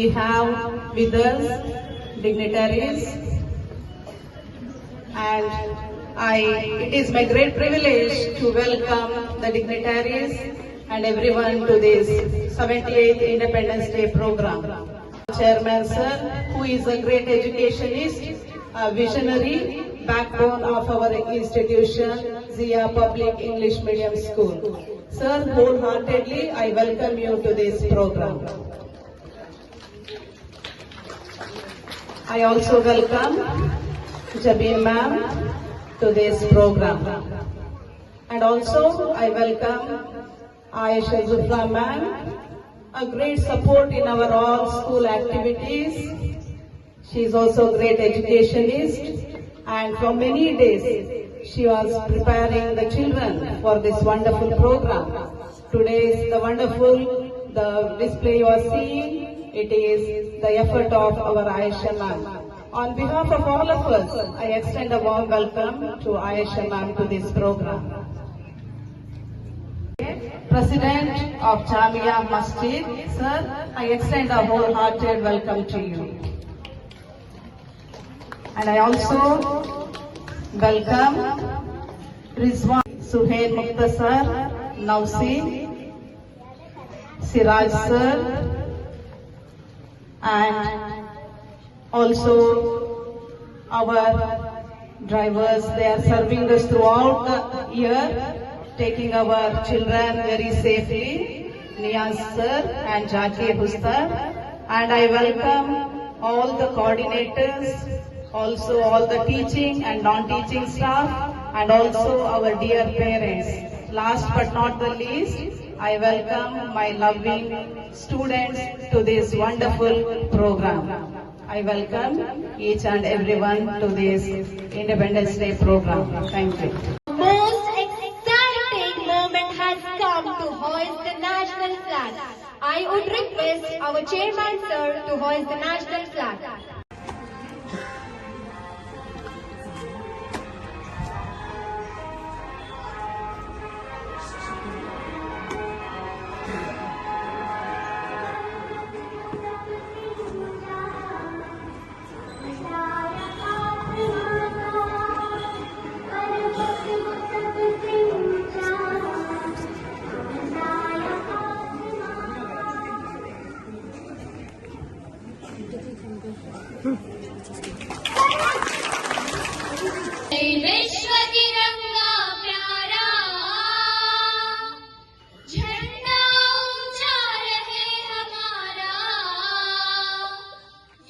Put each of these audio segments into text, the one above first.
we have with us dignitaries, and it is my great privilege to welcome the dignitaries and everyone to this 78th Independence Day program. Chairman sir, who is a great educationist, a visionary, backbone of our institution, Zia Public English Medium School. Sir, wholeheartedly, I welcome you to this program. I also welcome Jabin ma'am to this program. And also I welcome Aisha Zufra ma'am, a great support in our all school activities. She is also a great educationist, and for many days she was preparing the children for this wonderful program. Today is the display you are seeing. It is the effort of our Aisha ma'am. On behalf of all of us, I extend a warm welcome to Aisha ma'am to this program. President of Jamia Masjid, sir, I extend a wholehearted welcome to you. And I also welcome Rizwan, Suhail Mukhtasar, Nausi, Siraj sir, and also our drivers. They are serving us throughout the year, taking our children very safely, Niyaz sir and Jaki Hustar. And I welcome all the coordinators, also all the teaching and non-teaching staff, and also our dear parents. Last but not the least, I welcome my loving students to this wonderful program. I welcome each and everyone to this Independence Day program. Thank you. Most exciting moment has come to hoist the national flag. I would request our chairman sir to hoist the national flag. विश्व तिरंगा प्यारा झंडा ऊंचा रहे हमारा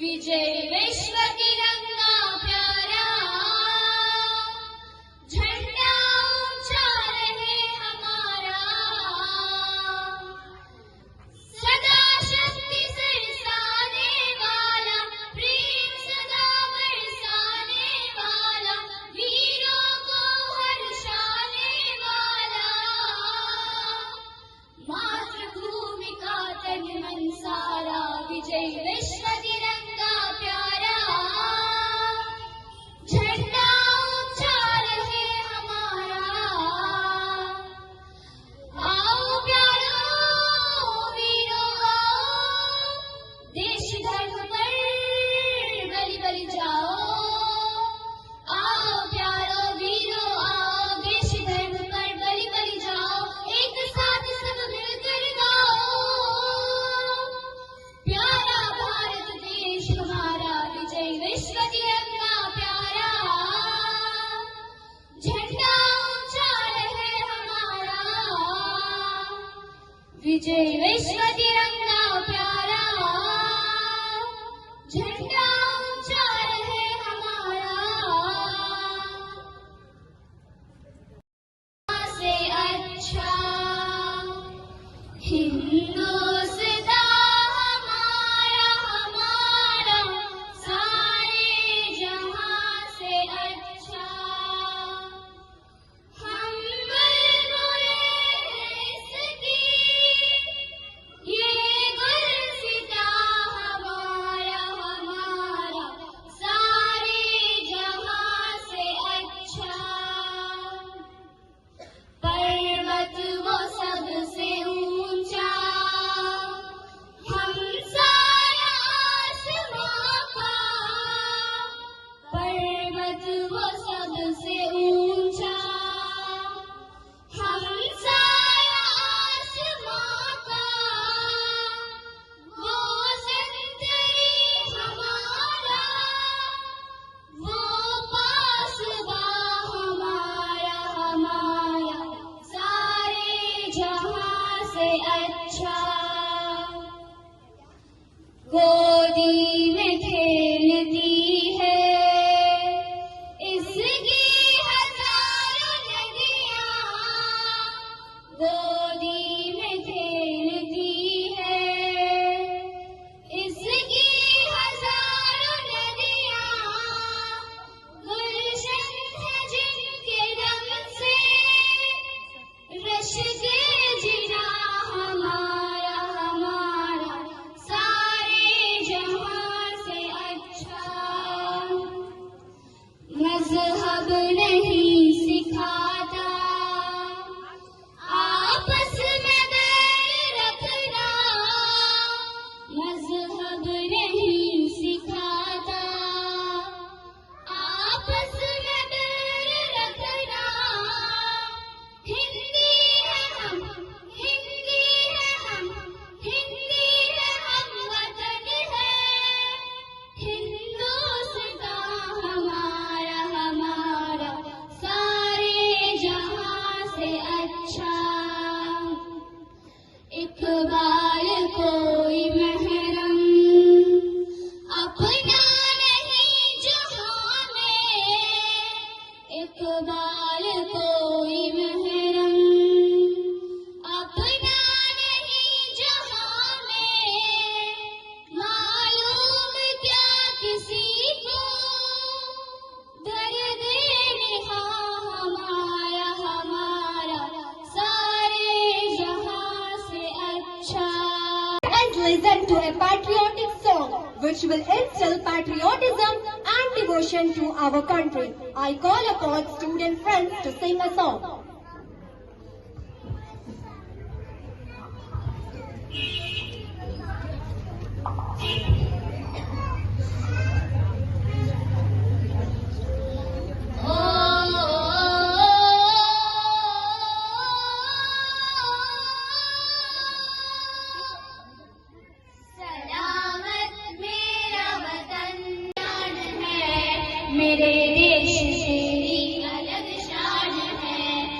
विजय विश्व तिरंगा प्यारा झंडा ऊंचा रहे हमारा सदा शक्ति सरसाने वाला प्रेम सदा बरसाने वाला वीरों को हर्षाने वाला मातृभूमि का तन मन सारा विजय विश्व तिरंगा प्यारा झंडा ऊंचा रहे हमारा आओ प्यारो वीरों आओ देश धर्म पर बलि बलि जाओ आओ प्यारो वीरों आओ देश धर्म पर बलि बलि जाओ एक साथ सब मिलकर गाओ प्यारा भारत देश हमारा विजय विश्व तिरंगा प्यारा झंडा ऊंचा रहे हमारा विजय विश्व तिरंगा प्यारा झंडा ऊंचा रहे हमारा से अच्छा हिंदुस्तान हमारा हमारा सारे जहां से अच्छा हम बुलबुलें हैं इसकी ये गुलसिता हमारा हमारा सारे जहां से अच्छा पर्वत वो सबसे ऊंचा से अच्छा। गोदी में खेलती है इसकी हजारों नदियाँ, गोदी में खेलती है इसकी हजारों नदियाँ। गुलशन है जिनके दम से रश के जिना हमारा हमारा सारे जहां से अच्छा। मजहब नहीं सिखाता आपस में बैर रखना, मजहब नहीं सिखाता आपस में बैर रखना। हिंदी है हम, हिंदी है हम, हिंदी है हम वतन है हिंदुस्तान हमारा हमारा सारे जहां से अच्छा। इकबाल कोई महरम अपना नहीं जहां में, इकबाल कोई महरम अपना नहीं जहां में। मालूम क्या किसी को दर्द निहा हमारा हमारा सारे जहां से अच्छा। And listen to a patriotic song which will instill patriotism and devotion to our country. I call upon student friends to sing a song. सलामत मेरा वतन शान है, मेरे देश तेरी अलग शान है।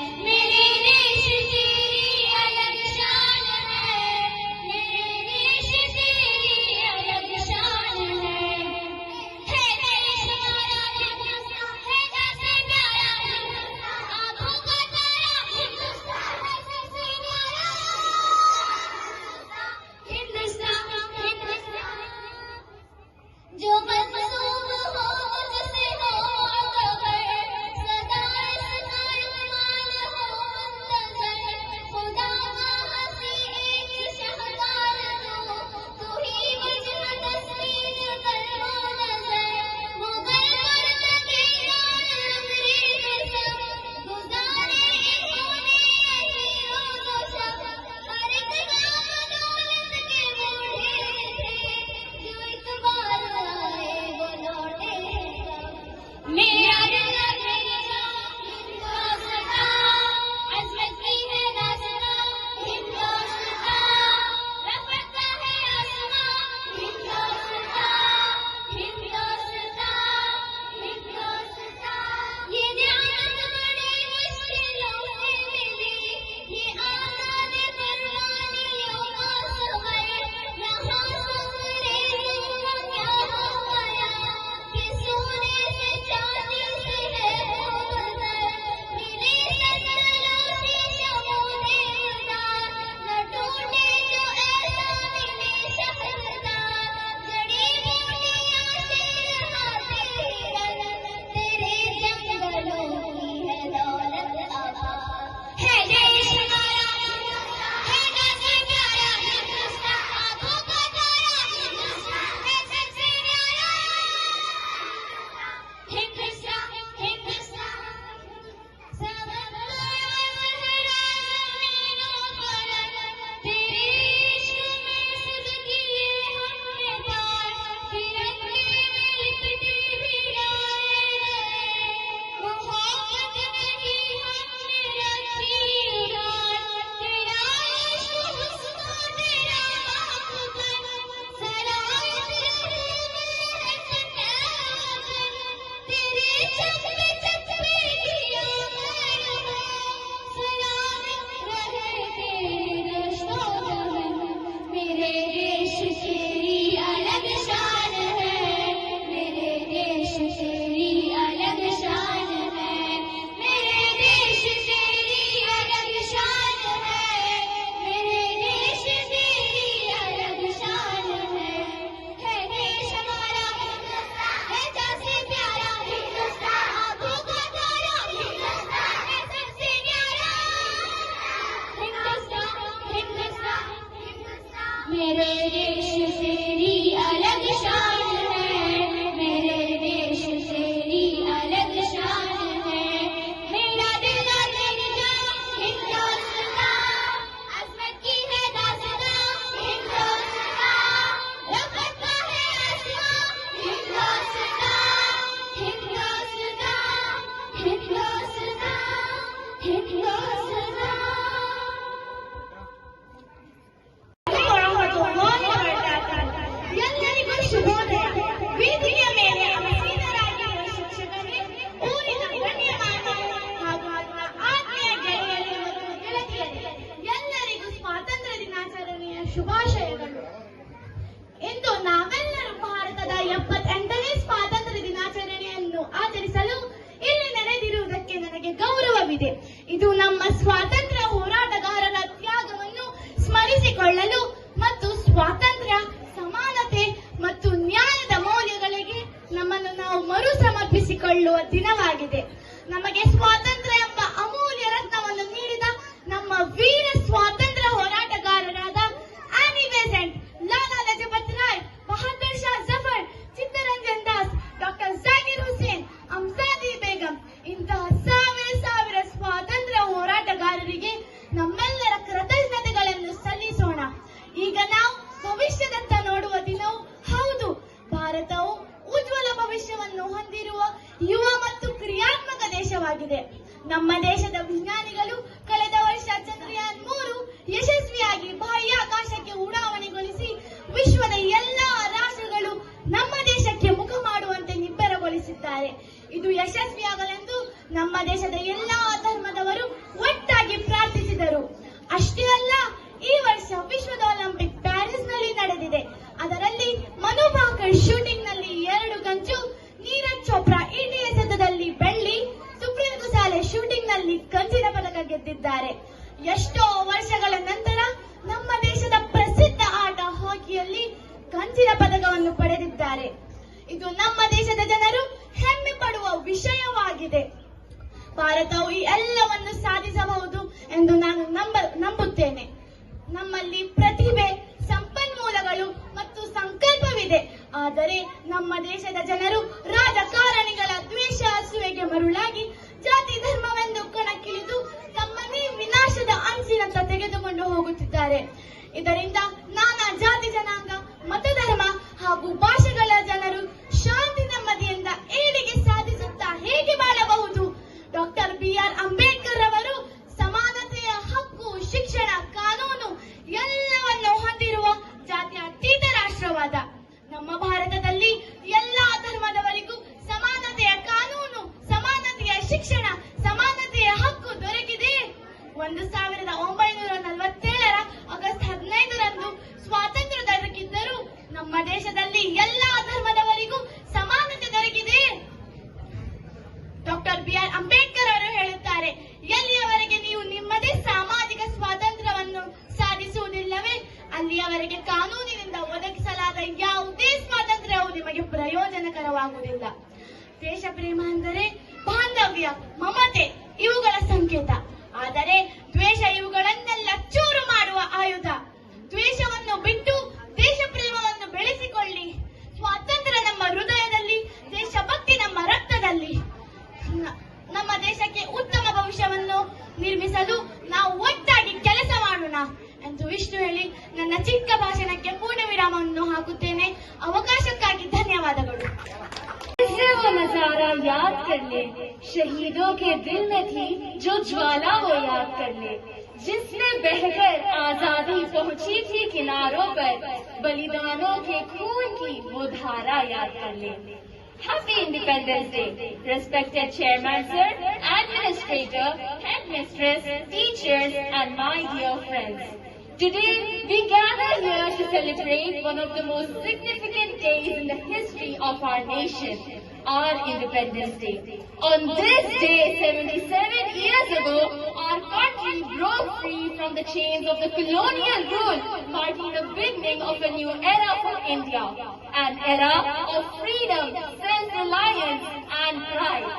मेरे देश तेरी अलग शान है, मेरे देश तेरी अलग शान है। मेरा दिल और मेरी जान हिंदुस्तान, अज़मत की है दास्तान हिंदुस्तान, लपकता है आसमां हिंदुस्तान, हिंदुस्तान, हिंदुस्तान, हिंदुस्तान। ಎಲ್ಲರಿಗೂ ಶುಭೋದಯ. ವೇದಿಕೆಯ ಮೇಲೆ ಆಸೀನರಾಗಿರುವ ಶಿಕ್ಷಕರೇ, ಊರಿನ ಗಣ್ಯಮಾನ್ಯರು ಹಾಗೂ ನನ್ನ ಆತ್ಮೀಯ ಗೆಳೆಯರು ಮತ್ತು ಗೆಳತಿಯರೇ, ಎಲ್ಲರಿಗೂ ಸ್ವಾತಂತ್ರ್ಯ ದಿನಾಚರಣೆಯ ಶುಭಾಶಯಗಳು. ಇಂದು ನಾವೆಲ್ಲರೂ ಭಾರತದ 78ನೇ ಸ್ವಾತಂತ್ರ್ಯ ದಿನಾಚರಣೆಯನ್ನು ಆಚರಿಸಲು ಇಲ್ಲಿ ನೆರೆದಿರುವುದಕ್ಕೆ ನನಗೆ ಗೌರವವಿದೆ. ಇದು ನಮ್ಮ ಸ್ವಾತಂತ್ರ್ಯ ಹೋರಾಟಗಾರರ ತ್ಯಾಗವನ್ನು ಸ್ಮರಿಸಿಕೊಳ್ಳಲು ಮತ್ತು ಸ್ವಾತಂತ್ರ್ಯ, ಸಮಾನತೆ ಮತ್ತು ನ್ಯಾಯದ ಮೌಲ್ಯಗಳಿಗೆ ನಮ್ಮನ್ನು ನಾವು ಮರು ಸಮರ್ಪಿಸಿಕೊಳ್ಳುವ ದಿನವಾಗಿದೆ. ನಮಗೆ ಸ್ವಾತಂತ್ರ್ಯ ಎಂಬ ಅಮೂಲ್ಯ ರತ್ನವನ್ನು ನೀಡಿದ ನಮ್ಮ ವೀರ ಸ್ವಾತಂತ್ರ್ಯ ಹೋರಾಟಗಾರರಾದ ಆನಿ ಬೆಸೆಂಟ್, ಲಾಲಾ ಲಜಪತ್ ರಾಯ್, ಬಹದ್ದೂರ್ ಶಾ ಜಫರ್, ಚಿತ್ತರಂಜನ್ ದಾಸ್, ಡಾಕ್ಟರ್ ಜಾಕಿರ್ ಹುಸೇನ್, ಅಮ್ಜಾದಿ ಬೇಗಂ ಇಂತಹ ಸಾವಿರ ಸ್ವಾತಂತ್ರ್ಯ ಹೋರಾಟಗಾರರಿಗೆ ನಮ್ಮೆಲ್ಲರ ಕೃತಜ್ಞತೆಗಳನ್ನು ಸಲ್ಲಿಸೋಣ. ಈಗ ನಾವು ಭವಿಷ್ಯದತ್ತ ನೋಡುವ ದಿನವೂ ಹೌದು. ಭಾರತವು ಉಜ್ವಲ ಭವಿಷ್ಯವನ್ನು ಹೊಂದಿರುವ ಯುವ ಮತ್ತು ಕ್ರಿಯಾತ್ಮಕ ದೇಶವಾಗಿದೆ. ನಮ್ಮ ದೇಶದ ವಿಜ್ಞಾನಿಗಳು ಕಳೆದ ವರ್ಷ ಚಂದ್ರಯಾನ್ 3 ಯಶಸ್ವಿಯಾಗಿ ಬಾಹ್ಯಾಕಾಶಕ್ಕೆ ಉಡಾವಣೆಗೊಳಿಸಿ ವಿಶ್ವದ ಎಲ್ಲಾ ರಾಷ್ಟ್ರಗಳು ನಮ್ಮ ದೇಶಕ್ಕೆ ಮುಖ ಮಾಡುವಂತೆ ನಿಬ್ಬರಗೊಳಿಸಿದ್ದಾರೆ. ಇದು ಯಶಸ್ವಿಯಾಗಲೆಂದು ನಮ್ಮ ದೇಶದ ಎಲ್ಲಾ ಧರ್ಮದವರು ಒಟ್ಟಾಗಿ ಪ್ರಾರ್ಥಿಸಿದರು. ಅಷ್ಟೇ ಅಲ್ಲ, ಈ ವರ್ಷ ವಿಶ್ವದ ಒಲಿಂಪಿಕ್ ಪ್ಯಾರಿಸ್ನಲ್ಲಿ ನಡೆದಿದೆ. ಅದರಲ್ಲಿ ಮನು ಭಾಕರ್ ಶೂಟಿಂಗ್ನಲ್ಲಿ 2 ಕಂಚು, ನೀರಜ್ ಚೋಪ್ರಾ ಈಟಿ ಎಸೆತದಲ್ಲಿ ಬೆಳ್ಳಿ, ಸುಪ್ರೀಂ ಗುಸಾಲೆ ಶೂಟಿಂಗ್ನಲ್ಲಿ ಕಂಚಿನ ಪದಕ ಗೆದ್ದಿದ್ದಾರೆ. ಎಷ್ಟೋ ವರ್ಷಗಳ ನಂತರ ನಮ್ಮ ದೇಶದ ಪ್ರಸಿದ್ಧ ಆಟ ಹಾಕಿಯಲ್ಲಿ ಕಂಚಿನ ಪದಕವನ್ನು ಪಡೆದಿದ್ದಾರೆ. ಇದು ನಮ್ಮ ದೇಶದ ಜನರು ಹೆಮ್ಮೆ ಪಡುವ ವಿಷಯವಾಗಿದೆ. ಭಾರತವು ಈ ಎಲ್ಲವನ್ನು ಸಾಧಿಸಬಹುದು ಎಂದು ನಾನು ನಂಬುತ್ತೇನೆ. ನಮ್ಮಲ್ಲಿ ಪ್ರತಿಭೆ, ಸಂಪನ್ಮೂಲಗಳು ಮತ್ತು ಸಂಕಲ್ಪವಿದೆ. ಆದರೆ ನಮ್ಮ ದೇಶದ ಜನರು ರಾಜಕಾರಣಿಗಳ ದ್ವೇಷ, ಅಸೂಯೆಗೆ ಮರುಳಾಗಿ ಜಾತಿ ಧರ್ಮವೆಂದು ಕಣಕ್ಕಿಳಿದು ತಮ್ಮನ್ನೇ ವಿನಾಶದ ಅಂಚಿನತ್ತ ತೆಗೆದುಕೊಂಡು ಹೋಗುತ್ತಿದ್ದಾರೆ. ಇದರಿಂದ ನಾನಾ ಜಾತಿ, ಜನಾಂಗ, ಮತಧರ್ಮ ಹಾಗೂ ಭಾಷೆಗಳ ಜನರು ಶಾಂತಿ ನೆಮ್ಮದಿಯಿಂದ ಏಳಿಗೆ ಸಾಧಿಸುತ್ತಾ ಹೇಗೆ ಬಾಳಬಹುದು? ಡಾಕ್ಟರ್ BR ಅಂಬೇಡ್ಕರ್ ಅವರು ಸಮಾನತೆಯ ಹಕ್ಕು, ಶಿಕ್ಷಣ, ಕಾನೂನು ಎಲ್ಲವನ್ನು ಹೊಂದಿರುವ ಜಾತ್ಯತೀತ ರಾಷ್ಟ್ರವಾದ ನಮ್ಮ ಭಾರತದಲ್ಲಿ ಎಲ್ಲಾ ಧರ್ಮದವರಿಗೂ ಸಮಾನತೆಯ ಕಾನೂನು, ಸಮಾನತೆಯ ಶಿಕ್ಷಣ, ಸಮಾನತೆಯ ಹಕ್ಕು ದೊರಕಿದೆ. 1947ರ ಆಗಸ್ಟ್ 15ರಂದು ಸ್ವಾತಂತ್ರ್ಯ ದೊರಕಿದ್ದರೂ ನಮ್ಮ ದೇಶದಲ್ಲಿ ಎಲ್ಲಾ ಧರ್ಮದವರಿಗೂ ಸಮಾನತೆ ದೊರಕಿದೆ. ಡಾಕ್ಟರ್ BR ಅಂಬೇಡ್ಕರ್ ಅವರು ಹೇಳುತ್ತಾರೆ, ಎಲ್ಲಿಯವರೆಗೆ ನೀವು ನಿಮ್ಮದೇ ಸಾಮಾಜಿಕ ಸ್ವಾತಂತ್ರ್ಯವನ್ನು ಸಾಧಿಸುವುದಿಲ್ಲವೇ ಅಲ್ಲಿಯವರೆಗೆ ಕಾನೂನಿನಿಂದ ಒದಗಿಸಲಾದ ಯಾವುದೇ ಸ್ವಾತಂತ್ರ್ಯವು ನಿಮಗೆ ಪ್ರಯೋಜನಕರವಾಗುವುದಿಲ್ಲ. ದೇಶ ಪ್ರೇಮ ಅಂದರೆ ಬಾಂಧವ್ಯ, ಮಮತೆ ಇವುಗಳ ಸಂಕೇತ. ಆದರೆ ದ್ವೇಷ ಇವುಗಳನ್ನೆಲ್ಲ ಚೂರು ಮಾಡುವ ಆಯುಧ. ದ್ವೇಷವನ್ನು ಬಿಟ್ಟು ದೇಶ ಪ್ರೇಮವನ್ನು ಬೆಳೆಸಿಕೊಳ್ಳಿ. ಸ್ವಾತಂತ್ರ್ಯ ನಮ್ಮ ಹೃದಯದಲ್ಲಿ, ದೇಶಭಕ್ತಿ ನಮ್ಮ ರಕ್ತದಲ್ಲಿ. ನಮ್ಮ ದೇಶಕ್ಕೆ ಉತ್ತಮ ಭವಿಷ್ಯವನ್ನು ನಿರ್ಮಿಸಲು ನಾವು ಒಟ್ಟಾಗಿ ಕೆಲಸ ಮಾಡೋಣ ಎಂದು ಇಷ್ಟು ಹೇಳಿ ನನ್ನ ಚಿಕ್ಕ ಭಾಷಣಕ್ಕೆ ಪೂರ್ಣ ವಿರಾಮವನ್ನು ಹಾಕುತ್ತೇನೆ. ಅವಕಾಶಕ್ಕಾಗಿ ಧನ್ಯವಾದಗಳು. वो नजारा याद कर ले, शहीदों के दिल में थी जो ज्वाला वो याद कर ले, जिसमें बहकर आजादी पहुंची थी किनारों पर, बलिदानों के खून की वो धारा याद कर ले. Happy Independence Day, respected Chairman Sir, Administrator, Headmistress, teachers and my dear friends. Today, we gather here to celebrate one of the most significant days in the history of our nation, our Independence Day. On this day, 77 years ago, our country broke free from the chains of the colonial rule, marking the beginning of a new era for India, an era of freedom, self-reliance and pride.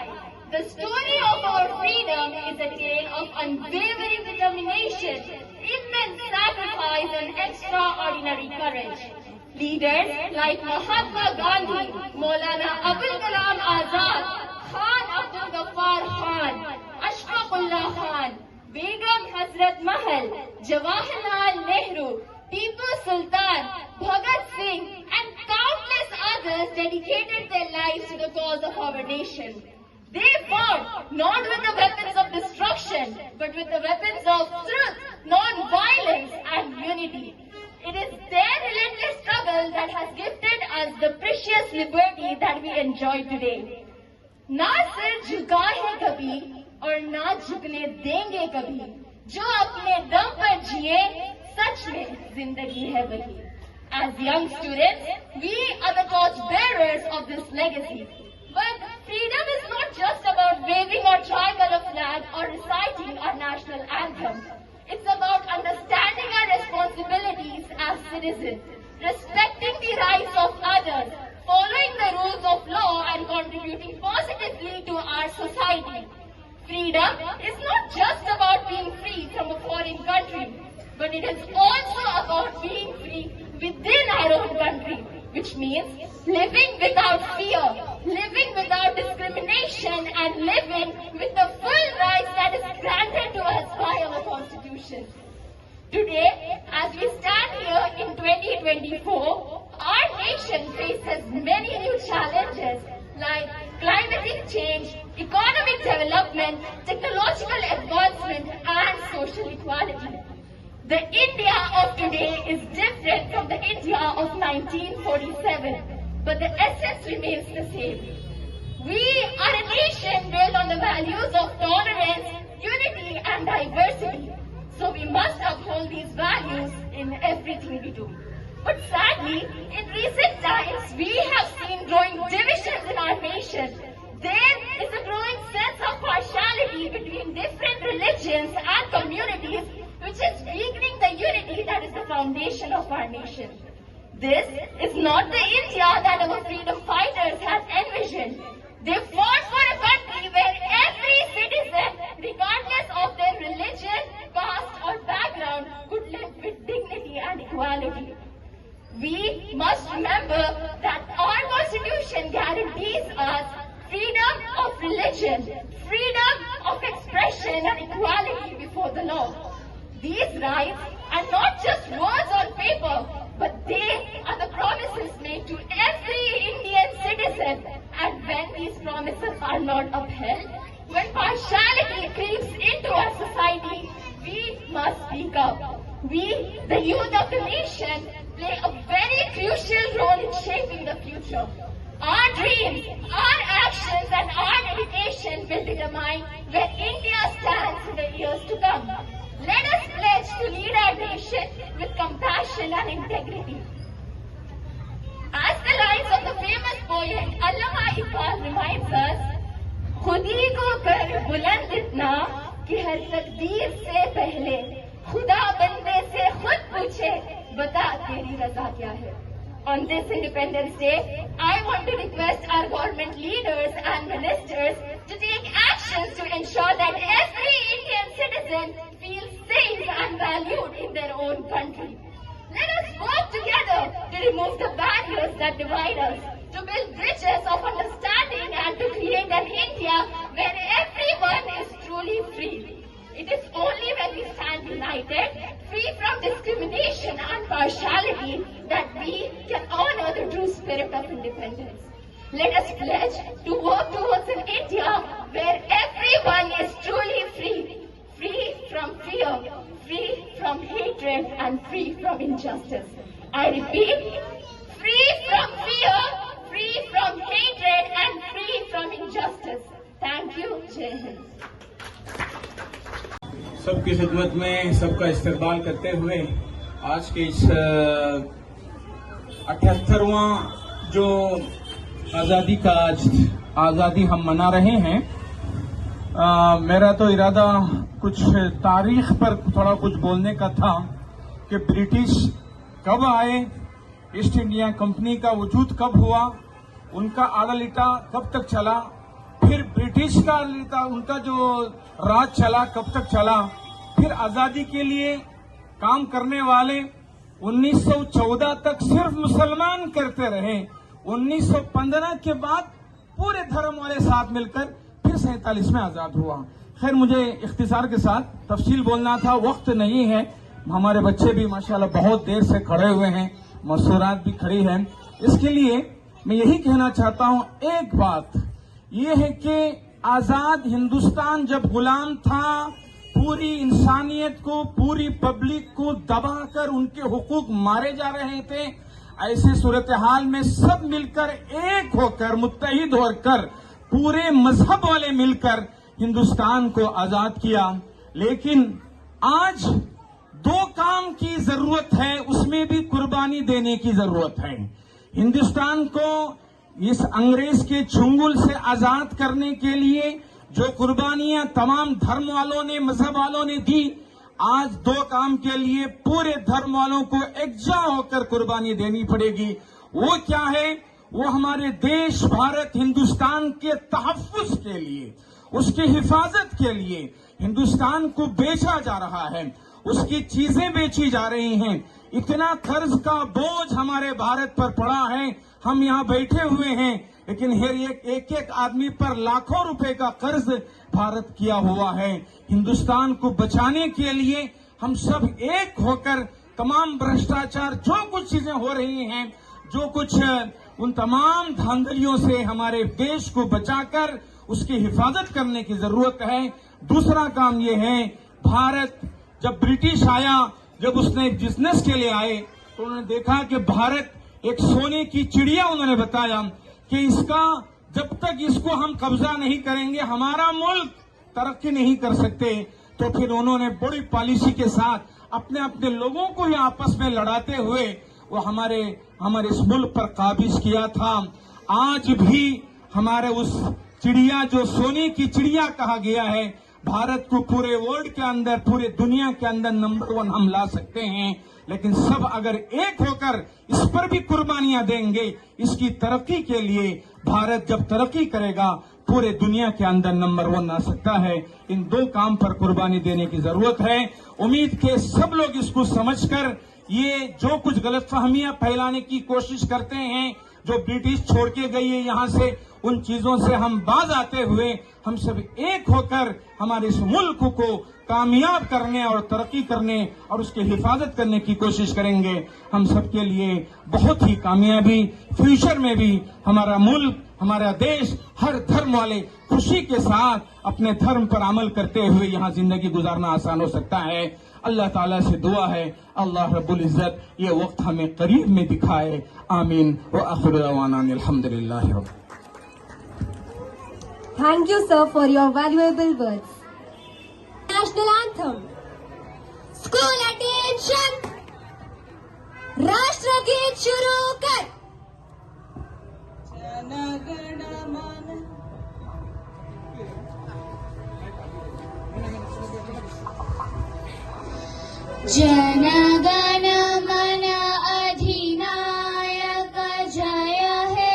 The story of our freedom is a tale of unwavering determination, immense sacrifice an extraordinary courage. Leaders like Mahatma Gandhi, Maulana Abul Kalam Azad, Khan Abdul Ghaffar Khan, Ashfaqullah Khan, Begum Hazrat Mahal, Jawaharlal Nehru, Tipu Sultan, Bhagat Singh and countless others dedicated their lives to the cause of our nation. They fought not with the weapons of destruction, but with the weapons of truth, non-violence and unity. It is their relentless struggle that has gifted us the precious liberty that we enjoy today. ना सिर झुका है कभी और ना झुकने देंगे कभी, जो अपने दम पर जिए सच में जिंदगी है वही. As young students, we are the torch bearers of this legacy. But freedom is not just about waving our tricolor flag or reciting our national anthem. It's about understanding our responsibilities as citizens, respecting the rights of others, following the rules of law and contributing positively to our society. Freedom is not just about being free from a foreign country, but it is also about being free within our own country, which means living without fear, living without discrimination, and living with the full rights that is granted to us by our Constitution. Today, as we stand here in 2024, our nation faces many new challenges like climatic change, economic development, technological advancement, and social equality. The India of today is different from the India of 1947, but the essence remains the same. We are a nation built on the values of tolerance, unity, and diversity. So we must uphold these values in everything we do. But sadly, in recent times, we have seen growing divisions in our nation. There is a growing sense of partiality between different religions and communities, which is weakening the unity that is the foundation of our nation. This is not the India that our freedom fighters had envisioned. They fought for a country where every citizen, regardless of their religion, caste or background, could live with dignity and equality. We must remember that our Constitution guarantees us freedom of religion, freedom of expression and equality before the law. These rights are not just words on paper, but they are the promises made to every Indian citizen. And when these promises are not upheld, when partiality creeps into our society, we must speak up. We, the youth of the nation, play a very crucial role in shaping the future. Our dreams, our actions and our dedication will determine where India stands in the years to come. Let us pledge to lead our nation with compassion and integrity. As the lines of the famous poet Allama Iqbal reminds us, खुद ही को कर बुलंद इतना कि हर तकदीर से पहले खुदा बंदे से खुद पूछे बता तेरी रजा क्या है. On this Independence Day, I want to request our government leaders and ministers to take actions to ensure that every Indian citizen feels safe and valued in their own country. Let us work together to remove the barriers that divide us, to build bridges of understanding and to create an India where everyone is truly free. It is only when we stand united, free from discrimination and partiality, that we can honor the true spirit of independence. Let us pledge to work towards an India where everyone is truly free, free from fear, free from hatred and free from injustice. I repeat, free from fear, free from hatred and free from injustice. Thank you, Jai Hind. सबकी खिदमत में सबका इस्तकबाल करते हुए आज के इस 78वां जो आज़ादी का आज़ादी हम मना रहे हैं, मेरा तो इरादा कुछ तारीख पर थोड़ा कुछ बोलने का था कि ब्रिटिश कब आए, ईस्ट इंडिया कंपनी का वजूद कब हुआ, उनका आड़लिटा कब तक चला, फिर ब्रिटिश का आड़लिटा उनका जो राज चला कब तक चला, फिर आजादी के लिए काम करने वाले 1914 तक सिर्फ मुसलमान करते रहे। 1915 के बाद पूरे धर्म वाले साथ मिलकर फिर 47 में आजाद हुआ। खैर, मुझे इख्तिसार के साथ तफसील बोलना था, वक्त नहीं है। हमारे बच्चे भी माशाल्लाह बहुत देर से खड़े हुए हैं, मसूरात भी खड़ी हैं। इसके लिए मैं यही कहना चाहता हूं, एक बात यह है कि आजाद हिंदुस्तान जब गुलाम था, पूरी इंसानियत को, पूरी पब्लिक को दबाकर उनके हुकूक मारे जा रहे थे। ऐसे सूरत हाल में सब मिलकर एक होकर, मुत्तहिद होकर, पूरे मजहब वाले मिलकर हिंदुस्तान को आजाद किया। लेकिन आज दो काम की जरूरत है, उसमें भी कुर्बानी देने की जरूरत है। हिंदुस्तान को इस अंग्रेज के चुंगल से आजाद करने के लिए जो कुर्बानियां तमाम धर्म वालों ने, मजहब वालों ने दी, आज दो काम के लिए पूरे धर्म वालों को एकजा होकर कुर्बानी देनी पड़ेगी। वो क्या है? वो हमारे देश भारत हिंदुस्तान के तहफ्फुज के लिए, उसकी हिफाजत के लिए हिंदुस्तान को बेचा जा रहा है, उसकी चीजें बेची जा रही हैं। इतना कर्ज का बोझ हमारे भारत पर पड़ा है। हम यहाँ बैठे हुए हैं, लेकिन एक एक आदमी पर लाखों रुपए का कर्ज भारत किया हुआ है। हिंदुस्तान को बचाने के लिए हम सब एक होकर तमाम भ्रष्टाचार, जो कुछ चीजें हो रही हैं, जो कुछ उन तमाम धांधलियों से हमारे देश को बचाकर उसकी हिफाजत करने की जरूरत है। दूसरा काम ये है, भारत जब ब्रिटिश आया, जब उसने बिजनेस के लिए आए, तो उन्होंने देखा कि भारत एक सोने की चिड़िया, उन्होंने बताया कि इसका जब तक इसको हम कब्जा नहीं करेंगे, हमारा मुल्क तरक्की नहीं कर सकते। तो फिर उन्होंने बड़ी पॉलिसी के साथ अपने अपने लोगों को ही आपस में लड़ाते हुए वो हमारे इस मुल्क पर काबिज किया था। आज भी हमारे उस चिड़िया, जो सोने की चिड़िया कहा गया है, भारत को पूरे वर्ल्ड के अंदर, पूरे दुनिया के अंदर नंबर 1 हम ला सकते हैं। लेकिन सब अगर एक होकर इस पर भी कुर्बानियां देंगे, इसकी तरक्की के लिए, भारत जब तरक्की करेगा पूरे दुनिया के अंदर नंबर 1 आ सकता है। इन दो काम पर कुर्बानी देने की जरूरत है। उम्मीद के सब लोग इसको समझकर ये जो कुछ गलतफहमियां फैलाने की कोशिश करते हैं, जो ब्रिटिश छोड़ के गई है यहां से, उन चीजों से हम बाज आते हुए हम सब एक होकर हमारे इस मुल्क को कामयाब करने और तरक्की करने और उसकी हिफाजत करने की कोशिश करेंगे। हम सबके लिए बहुत ही कामयाबी, फ्यूचर में भी हमारा मुल्क, हमारा देश, हर धर्म वाले खुशी के साथ अपने धर्म पर अमल करते हुए यहाँ जिंदगी गुजारना आसान हो सकता है। अल्लाह ताला से दुआ है, अल्लाह रब्बुल इज्जत ये वक्त हमें करीब में दिखाए। आमीन व आखिर दअवाना अल्हम्दुलिल्लाहि रब्बिल। Thank you, sir, for your valuable words. National Anthem. School attention. राष्ट्रगीत शुरू कर. जन गण मन अधिनायक जय हे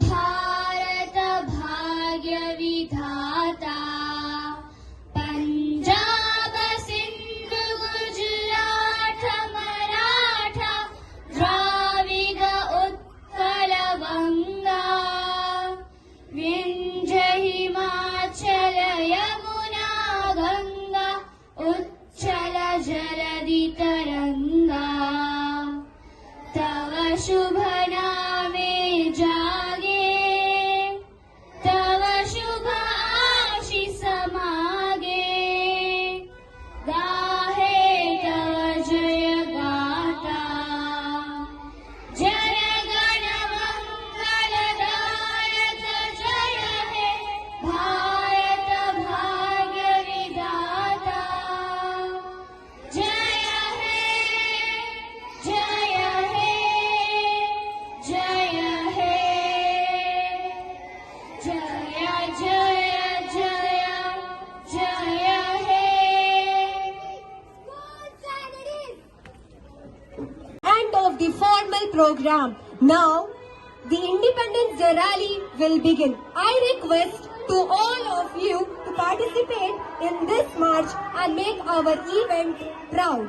भारत भाग्य विधाता पंजाब सिंध गुजरात मराठा द्राविड उत्कल गंगा विंध्य हिमाचल यमुना गंगा उच्चल जलधि तरंगा तव शुभ नामे जागे तव शुभ आशीष मागे गाहे तव जय गाथा जय गण मंगलदायक जय हे भारत भाग्य विधाता जय हे जय हे जय हे जय जय जय जय हे End of the formal program. Now, the Independence Day rally will begin. I request to all of you to participate in this march and make our event proud.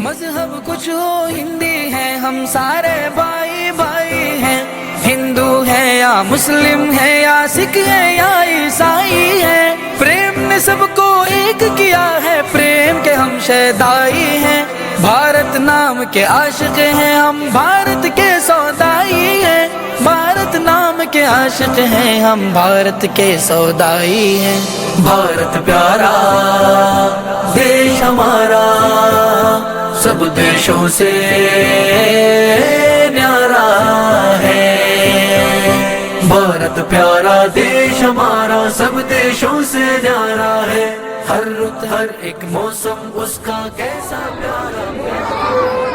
मजहब कुछ हो हिंदी है, हम सारे भाई भाई हैं। हिंदू है या मुस्लिम है या सिख है या ईसाई है, प्रेम ने सबको एक किया है, प्रेम के हम शहदाई हैं। भारत नाम के आशिक हैं हम, भारत के सौदाई हैं। भारत नाम के आशिक हैं हम, भारत के सौदाई हैं। भारत प्यारा देश हमारा, सब देशों से न्यारा है। भारत प्यारा देश हमारा, सब देशों से न्यारा है। हर रुत हर एक मौसम उसका कैसा प्यारा।